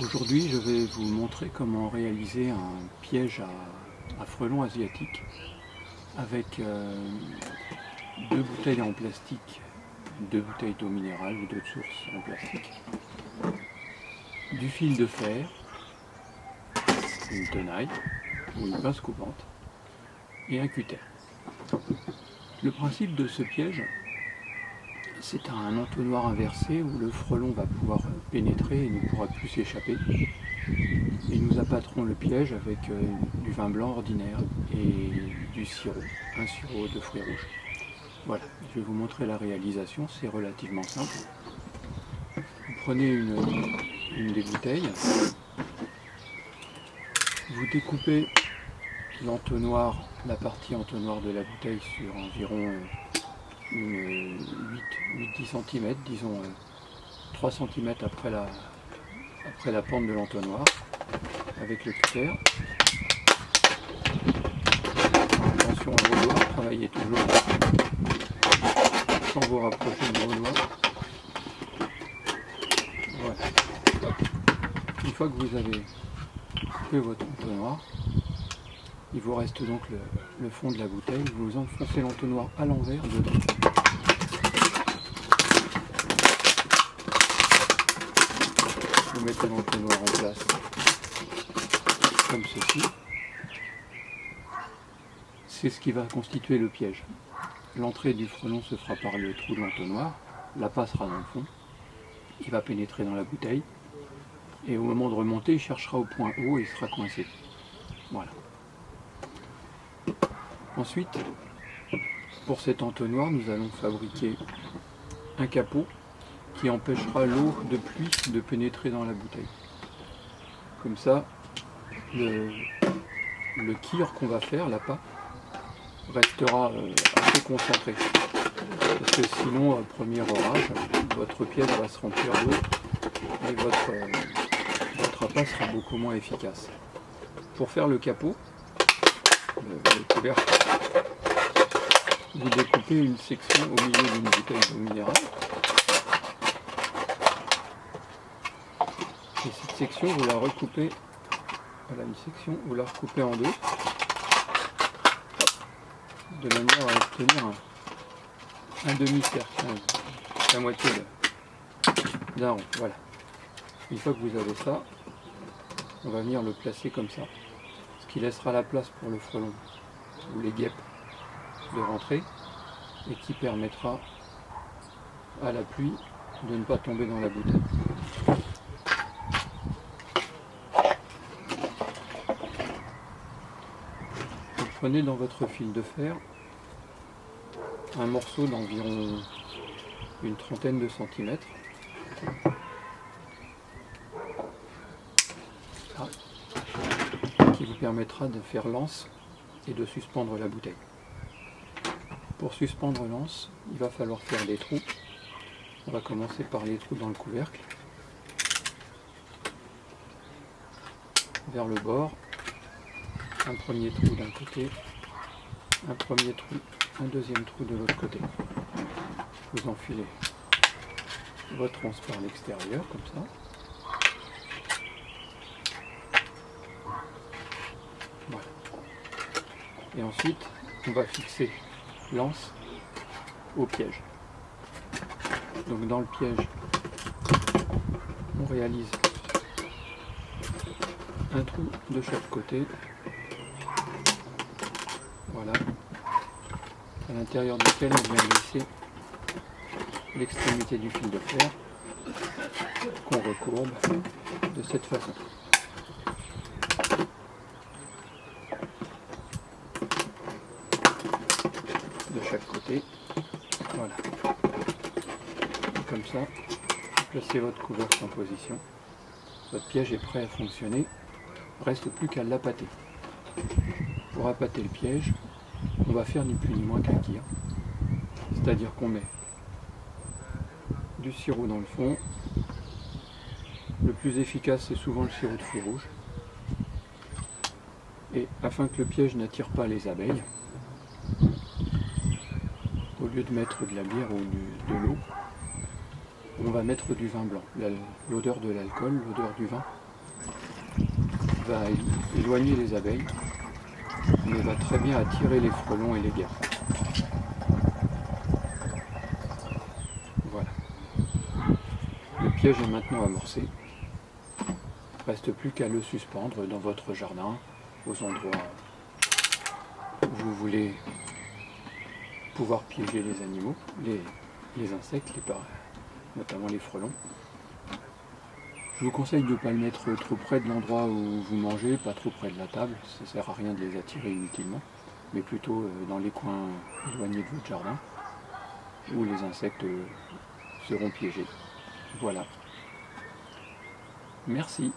Aujourd'hui, je vais vous montrer comment réaliser un piège à frelons asiatiques avec deux bouteilles en plastique, deux bouteilles d'eau minérale ou d'eau de source en plastique, du fil de fer, une tenaille ou une pince coupante et un cutter. Le principe de ce piège, c'est un entonnoir inversé où le frelon va pouvoir pénétrer et ne pourra plus s'échapper. Et nous appâterons le piège avec du vin blanc ordinaire et du sirop, un sirop de fruits rouges. Voilà, je vais vous montrer la réalisation, c'est relativement simple. Vous prenez une des bouteilles, vous découpez l'entonnoir, la partie entonnoir de la bouteille sur environ 8-10 cm, disons 3 cm après la pente de l'entonnoir, avec le cutter. Attention à vos doigts, travaillez toujours sans vous rapprocher de vos doigts. Voilà. Une fois que vous avez coupé votre entonnoir, il vous reste donc le fond de la bouteille. Vous enfoncez l'entonnoir à l'envers dedans. Vous mettez l'entonnoir en place comme ceci. C'est ce qui va constituer le piège. L'entrée du frelon se fera par le trou de l'entonnoir, l'appât sera dans le fond, il va pénétrer dans la bouteille, et au moment de remonter, il cherchera au point haut et il sera coincé. Voilà. Ensuite, pour cet entonnoir, nous allons fabriquer un capot qui empêchera l'eau de pluie de pénétrer dans la bouteille. Comme ça, le kir qu'on va faire, l'appât, restera assez concentré. Parce que sinon, premier orage, votre piège va se remplir d'eau et votre appât sera beaucoup moins efficace. Pour faire le capot, le couvercle, vous découpez une section au milieu d'une bouteille d'eau minérale. Et cette section, vous la recoupez, voilà une section, vous la recoupez en deux, de manière à obtenir un demi-cercle, la moitié d'un rond. Voilà. Une fois que vous avez ça, on va venir le placer comme ça, ce qui laissera la place pour le frelon ou les guêpes de rentrer et qui permettra à la pluie de ne pas tomber dans la bouteille. Vous prenez dans votre fil de fer un morceau d'environ une trentaine de centimètres, qui vous permettra de faire l'anse et de suspendre la bouteille. Pour suspendre l'anse, il va falloir faire des trous. On va commencer par les trous dans le couvercle, vers le bord, un premier trou d'un côté, un premier trou, un deuxième trou de l'autre côté. Vous enfilez votre anse par l'extérieur, comme ça. Voilà. Et ensuite, on va fixer l'anse au piège. Donc dans le piège, on réalise un trou de chaque côté. Voilà. À l'intérieur duquel on vient glisser l'extrémité du fil de fer qu'on recourbe de cette façon. De chaque côté. Voilà. Et comme ça, vous placez votre couvercle en position. Votre piège est prêt à fonctionner. Il ne reste plus qu'à l'appâter. Pour appâter le piège, on va faire ni plus ni moins qu'un kir. C'est-à-dire qu'on met du sirop dans le fond. Le plus efficace, c'est souvent le sirop de fruits rouges. Et afin que le piège n'attire pas les abeilles, au lieu de mettre de la bière ou de l'eau, on va mettre du vin blanc. L'odeur de l'alcool, l'odeur du vin va éloigner les abeilles, mais va très bien attirer les frelons et les guêpes. Voilà. Le piège est maintenant amorcé. Il ne reste plus qu'à le suspendre dans votre jardin, aux endroits où vous voulez pouvoir piéger les animaux, les insectes, notamment les frelons. Je vous conseille de ne pas le mettre trop près de l'endroit où vous mangez, pas trop près de la table, ça ne sert à rien de les attirer inutilement, mais plutôt dans les coins éloignés de votre jardin, où les insectes seront piégés. Voilà. Merci.